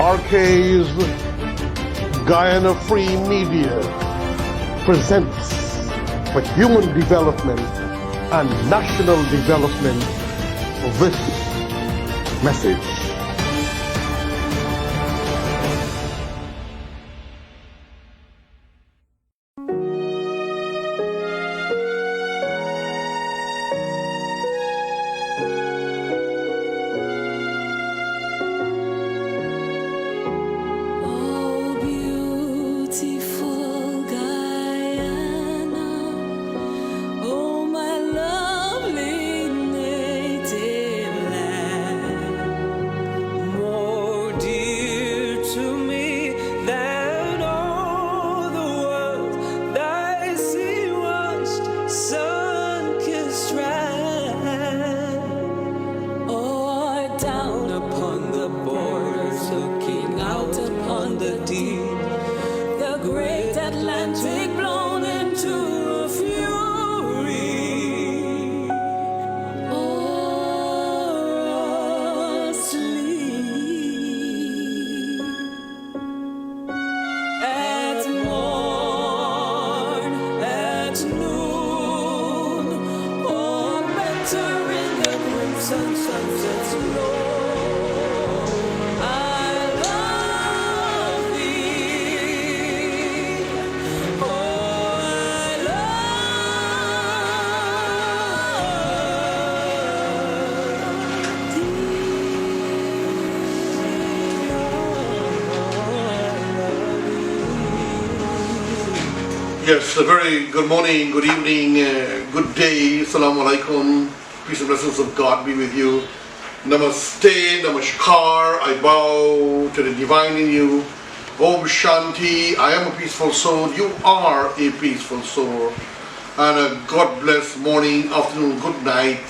RK's Guyana Free Media presents for human development and national development this message. Yes, a very good morning, good evening, good day, Assalamu alaikum, peace and blessings of God be with you. Namaste, Namaskar, I bow to the divine in you. Om Shanti, I am a peaceful soul, you are a peaceful soul. And a God bless morning, afternoon, good night,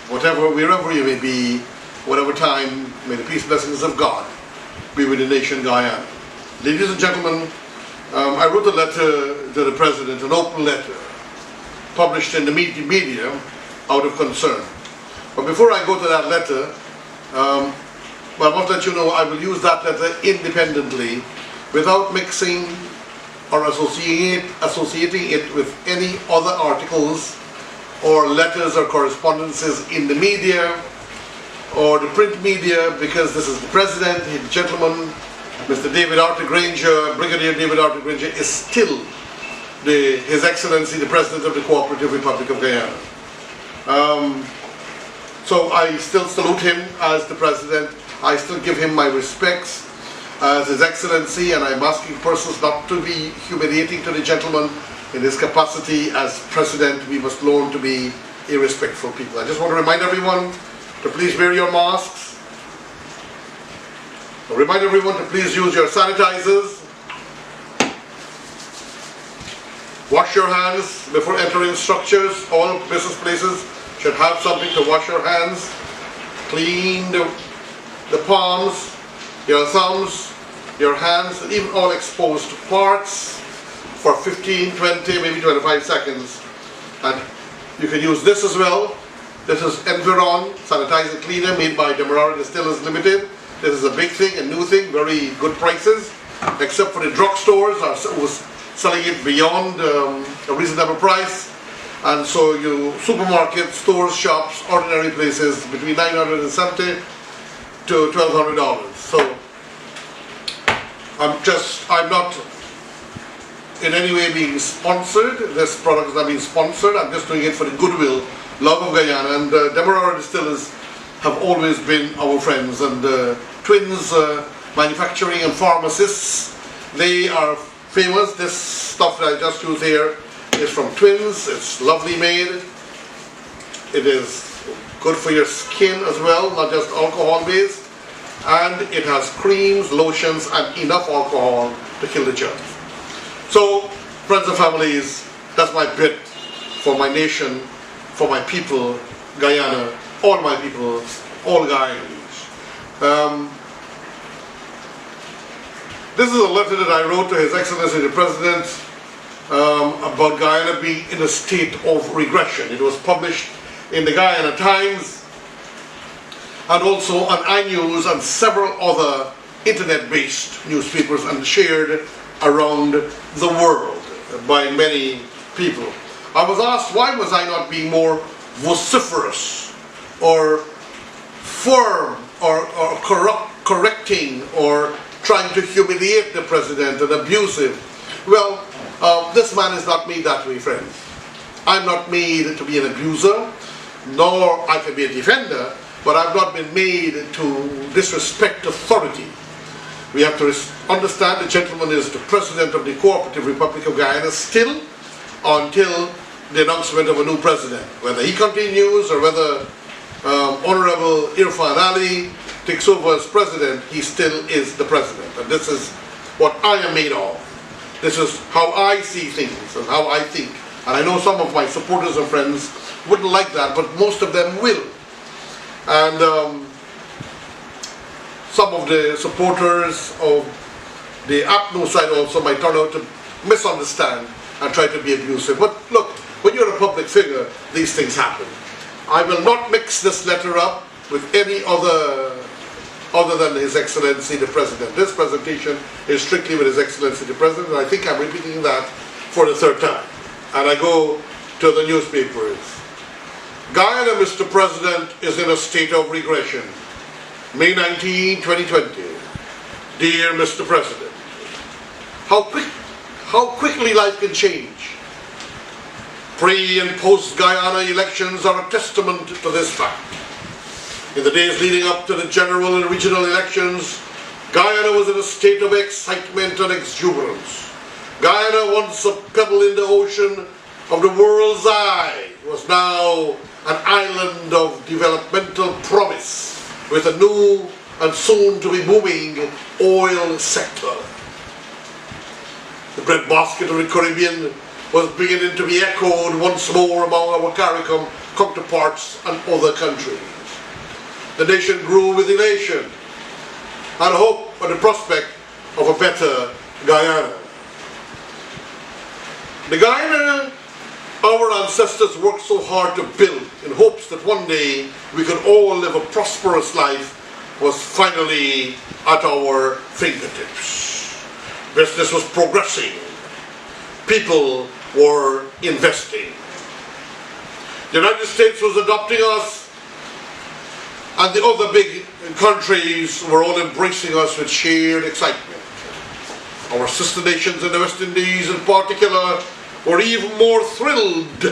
whatever, wherever you may be, whatever time, may the peace and blessings of God be with the nation Guyana. Ladies and gentlemen, I wrote a letter to the President, an open letter, published in the media out of concern. But before I go to that letter, I must let you know I will use that letter independently, without mixing or associating it with any other articles or letters or correspondences in the media or the print media, because this is the President, the gentleman, Mr. David Arthur Granger, Brigadier David Arthur Granger, is still His Excellency, the President of the Cooperative Republic of Guyana. So I still salute him as the President. I still give him my respects as His Excellency, and I'm asking persons not to be humiliating to the gentleman in his capacity as President. We must learn to be a respectful people. I just want to remind everyone to please wear your masks. Remind everyone to please use your sanitizers. Wash your hands before entering structures. All business places should have something to wash your hands. Clean the palms, your thumbs, your hands, and even all exposed parts for 15, 20, maybe 25 seconds. And you can use this as well. This is Environ Sanitizer Cleaner made by Demerara Distillers Limited. This is a big thing, a new thing, very good prices, except for the drugstores who's selling it beyond a reasonable price. And so you supermarkets, stores, shops, ordinary places between $970 to $1,200. So I'm not in any way being sponsored. This product is not being sponsored. I'm just doing it for the goodwill, love of Guyana. And Demerara Distillers have always been our friends, and Twins Manufacturing and Pharmacists, they are famous. This stuff that I just used here is from Twins. It's lovely made. It is good for your skin as well, not just alcohol based, and it has creams, lotions, and enough alcohol to kill the germs. So, friends and families, that's my bit for my nation, for my people, Guyana, all my people, all Guyanese. This is a letter that I wrote to His Excellency the President about Guyana being in a state of regression. It was published in the Guyana Times and also on iNews and several other internet-based newspapers and shared around the world by many people. I was asked why was I not being more vociferous or firm or correcting or trying to humiliate the president and abusive. Well, this man is not made that way, friends. I'm not made to be an abuser, nor I can be a defender, but I've not been made to disrespect authority. We have to understand the gentleman is the president of the Cooperative Republic of Guyana still until the announcement of a new president. Whether he continues or whether Honorable Irfan Ali takes over as president, he still is the president. And this is what I am made of. This is how I see things and how I think. And I know some of my supporters and friends wouldn't like that, but most of them will. And some of the supporters of the APNO side also might turn out to misunderstand and try to be abusive. But look, when you're a public figure, these things happen. I will not mix this letter up with any other than His Excellency the President. This presentation is strictly with His Excellency the President, and I think I'm repeating that for the third time. And I go to the newspapers. Guyana, Mr. President, is in a state of regression. May 19, 2020. Dear Mr. President, how quickly life can change. Pre- and post-Guyana elections are a testament to this fact. In the days leading up to the general and regional elections, Guyana was in a state of excitement and exuberance. Guyana, once a pebble in the ocean of the world's eye, was now an island of developmental promise with a new and soon-to-be booming oil sector. The breadbasket of the Caribbean was beginning to be echoed once more among our CARICOM counterparts and other countries. The nation grew with elation and hope for the prospect of a better Guyana. The Guyana our ancestors worked so hard to build in hopes that one day we could all live a prosperous life was finally at our fingertips. Business was progressing. People were investing. The United States was adopting us, and the other big countries were all embracing us with shared excitement. Our sister nations in the West Indies in particular were even more thrilled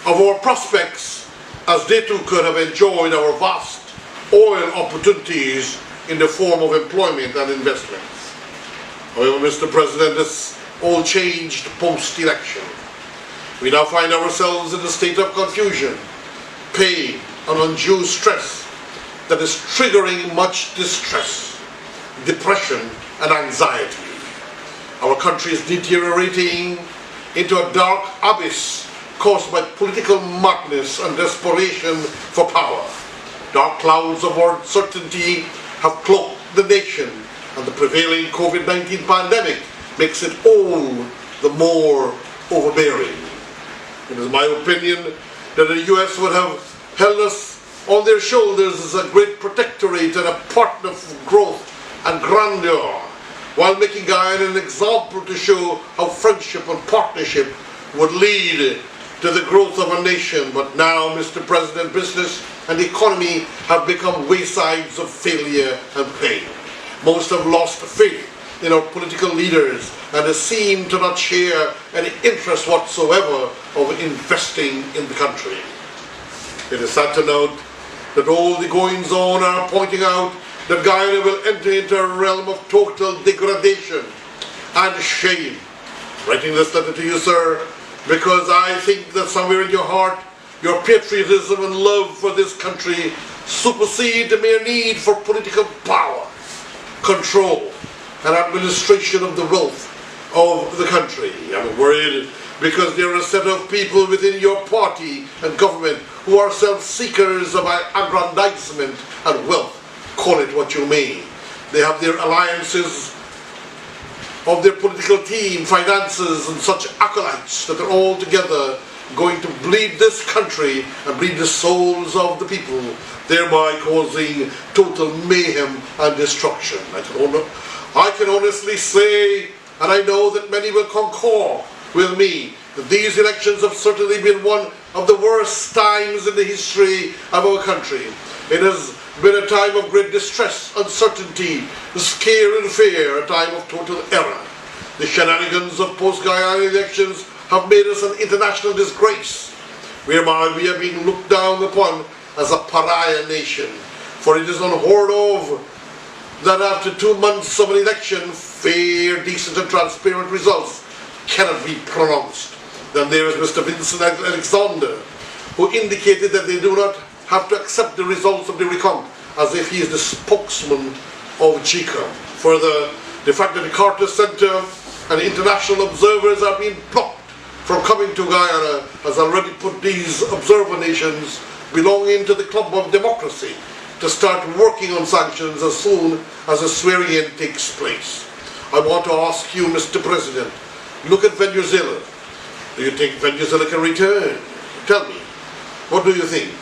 of our prospects as they too could have enjoyed our vast oil opportunities in the form of employment and investments. However, Mr. President, this all changed post-election. We now find ourselves in a state of confusion, pain, and undue stress that is triggering much distress, depression, and anxiety. Our country is deteriorating into a dark abyss caused by political madness and desperation for power. Dark clouds of uncertainty have cloaked the nation, and the prevailing COVID-19 pandemic makes it all the more overbearing. It is my opinion that the US would have held us on their shoulders as a great protectorate and a partner for growth and grandeur, while making Guyana an example to show how friendship and partnership would lead to the growth of a nation. But now, Mr. President, business and the economy have become waysides of failure and pain. Most have lost faith in our political leaders and they seem to not share any interest whatsoever of investing in the country. It is sad to note that all the goings-on are pointing out that Guyana will enter into a realm of total degradation and shame. Writing this letter to you, sir, because I think that somewhere in your heart, your patriotism and love for this country supersede the mere need for political power, control, and administration of the wealth of the country. I'm worried because there are a set of people within your party and government who are self-seekers of aggrandizement and wealth. Call it what you may. They have their alliances of their political team, finances, and such acolytes that are all together going to bleed this country and bleed the souls of the people, thereby causing total mayhem and destruction. I can honestly say, and I know that many will concur with me, that these elections have certainly been one of the worst times in the history of our country. It has been a time of great distress, uncertainty, scare and fear, a time of total error. The shenanigans of post-Guyana elections have made us an international disgrace, whereby we are being looked down upon as a pariah nation. For it is unheard of that after 2 months of an election, fair, decent and transparent results cannot be pronounced. Then there is Mr. Vincent Alexander, who indicated that they do not have to accept the results of the recount, as if he is the spokesman of JICA. Further, the fact that the Carter Center and international observers are being blocked from coming to Guyana has already put these observer nations belonging to the club of democracy to start working on sanctions as soon as the swearing-in takes place. I want to ask you, Mr. President, look at Venezuela. Do you think Venezuela can return? Tell me, what do you think?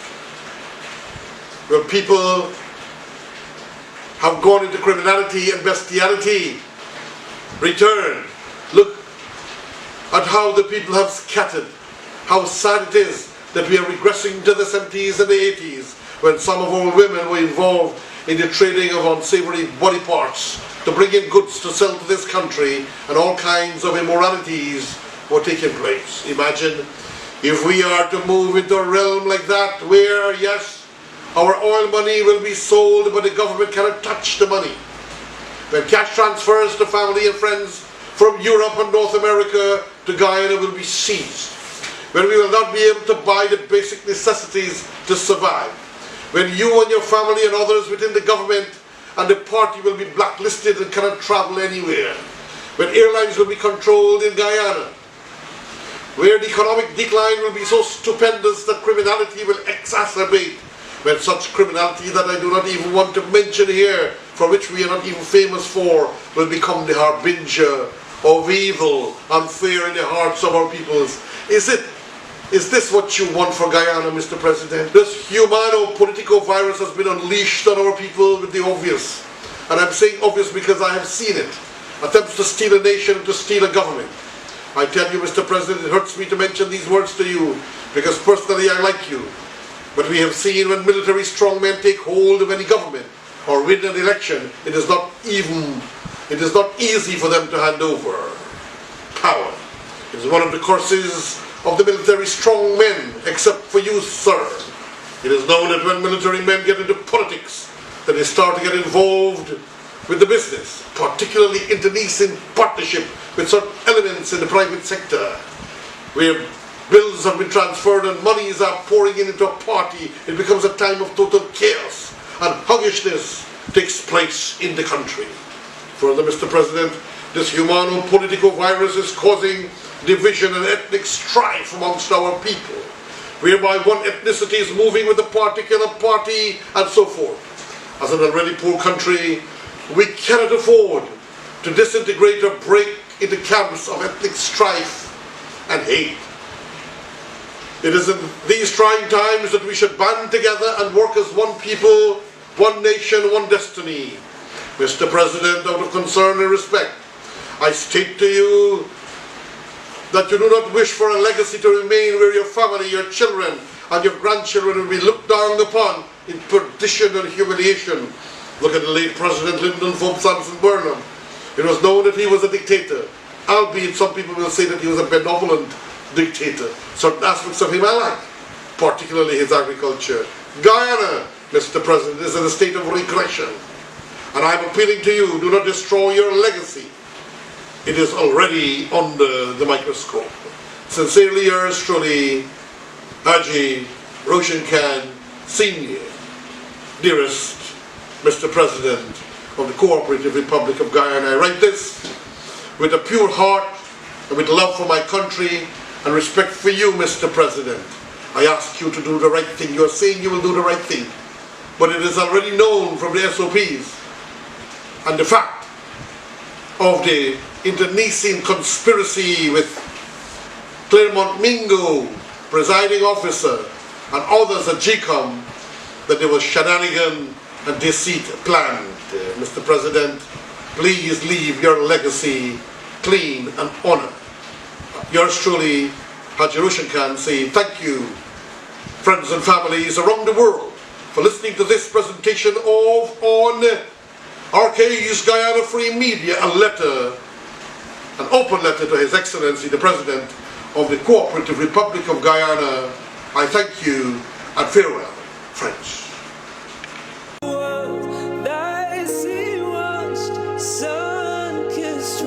Well, people have gone into criminality and bestiality. Return. Look at how the people have scattered. How sad it is that we are regressing to the 70s and the 80s, when some of our women were involved in the trading of unsavory body parts to bring in goods to sell to this country, and all kinds of immoralities were taking place. Imagine if we are to move into a realm like that, where, yes, our oil money will be sold, but the government cannot touch the money. When cash transfers to family and friends from Europe and North America to Guyana will be seized. When we will not be able to buy the basic necessities to survive. When you and your family and others within the government and the party will be blacklisted and cannot travel anywhere. When airlines will be controlled in Guyana. Where the economic decline will be so stupendous that criminality will exacerbate. When such criminality that I do not even want to mention here, for which we are not even famous for, will become the harbinger of evil and fear in the hearts of our peoples. Is this what you want for Guyana, Mr. President? This humano-political virus has been unleashed on our people with the obvious. And I'm saying obvious because I have seen it. Attempts to steal a nation, to steal a government. I tell you, Mr. President, it hurts me to mention these words to you, because personally I like you. But we have seen when military strongmen take hold of any government or win an election, it is not easy for them to hand over power. It is one of the curses of the military strongmen, except for you, sir. It is known that when military men get into politics, that they start to get involved with the business, particularly internecine partnership with certain elements in the private sector, where bills have been transferred and monies are pouring into a party. It becomes a time of total chaos, and huggishness takes place in the country. Further, Mr. President, this humano-political virus is causing division and ethnic strife amongst our people, whereby one ethnicity is moving with a particular party and so forth. As an already poor country, we cannot afford to disintegrate or break into camps of ethnic strife and hate. It is in these trying times that we should band together and work as one people, one nation, one destiny. Mr. President, out of concern and respect, I state to you that you do not wish for a legacy to remain where your family, your children, and your grandchildren will be looked down upon in perdition and humiliation. Look at the late President Lyndon Sampson Burnham. It was known that he was a dictator, albeit some people will say that he was a benevolent dictator. Certain aspects of him I like, particularly his agriculture. Guyana, Mr. President, is in a state of regression. And I'm appealing to you, do not destroy your legacy. It is already under the microscope. Sincerely yours truly, Haji Roshan Khan Sr., dearest Mr. President of the Cooperative Republic of Guyana. I write this with a pure heart and with love for my country and respect for you, Mr. President. I ask you to do the right thing. You are saying you will do the right thing, but it is already known from the SOPs and the fact of the internecine conspiracy with Claremont Mingo presiding officer, and others at GCOM that there was shenanigan and deceit planned. Mr. President, please leave your legacy clean and honored. Yours truly, Haji Roshan Khan, saying thank you, friends and families around the world, for listening to this presentation of on RK's Guyana Free Media, an open letter to His Excellency the President of the Cooperative Republic of Guyana. I thank you and farewell, friends. Sun-kissed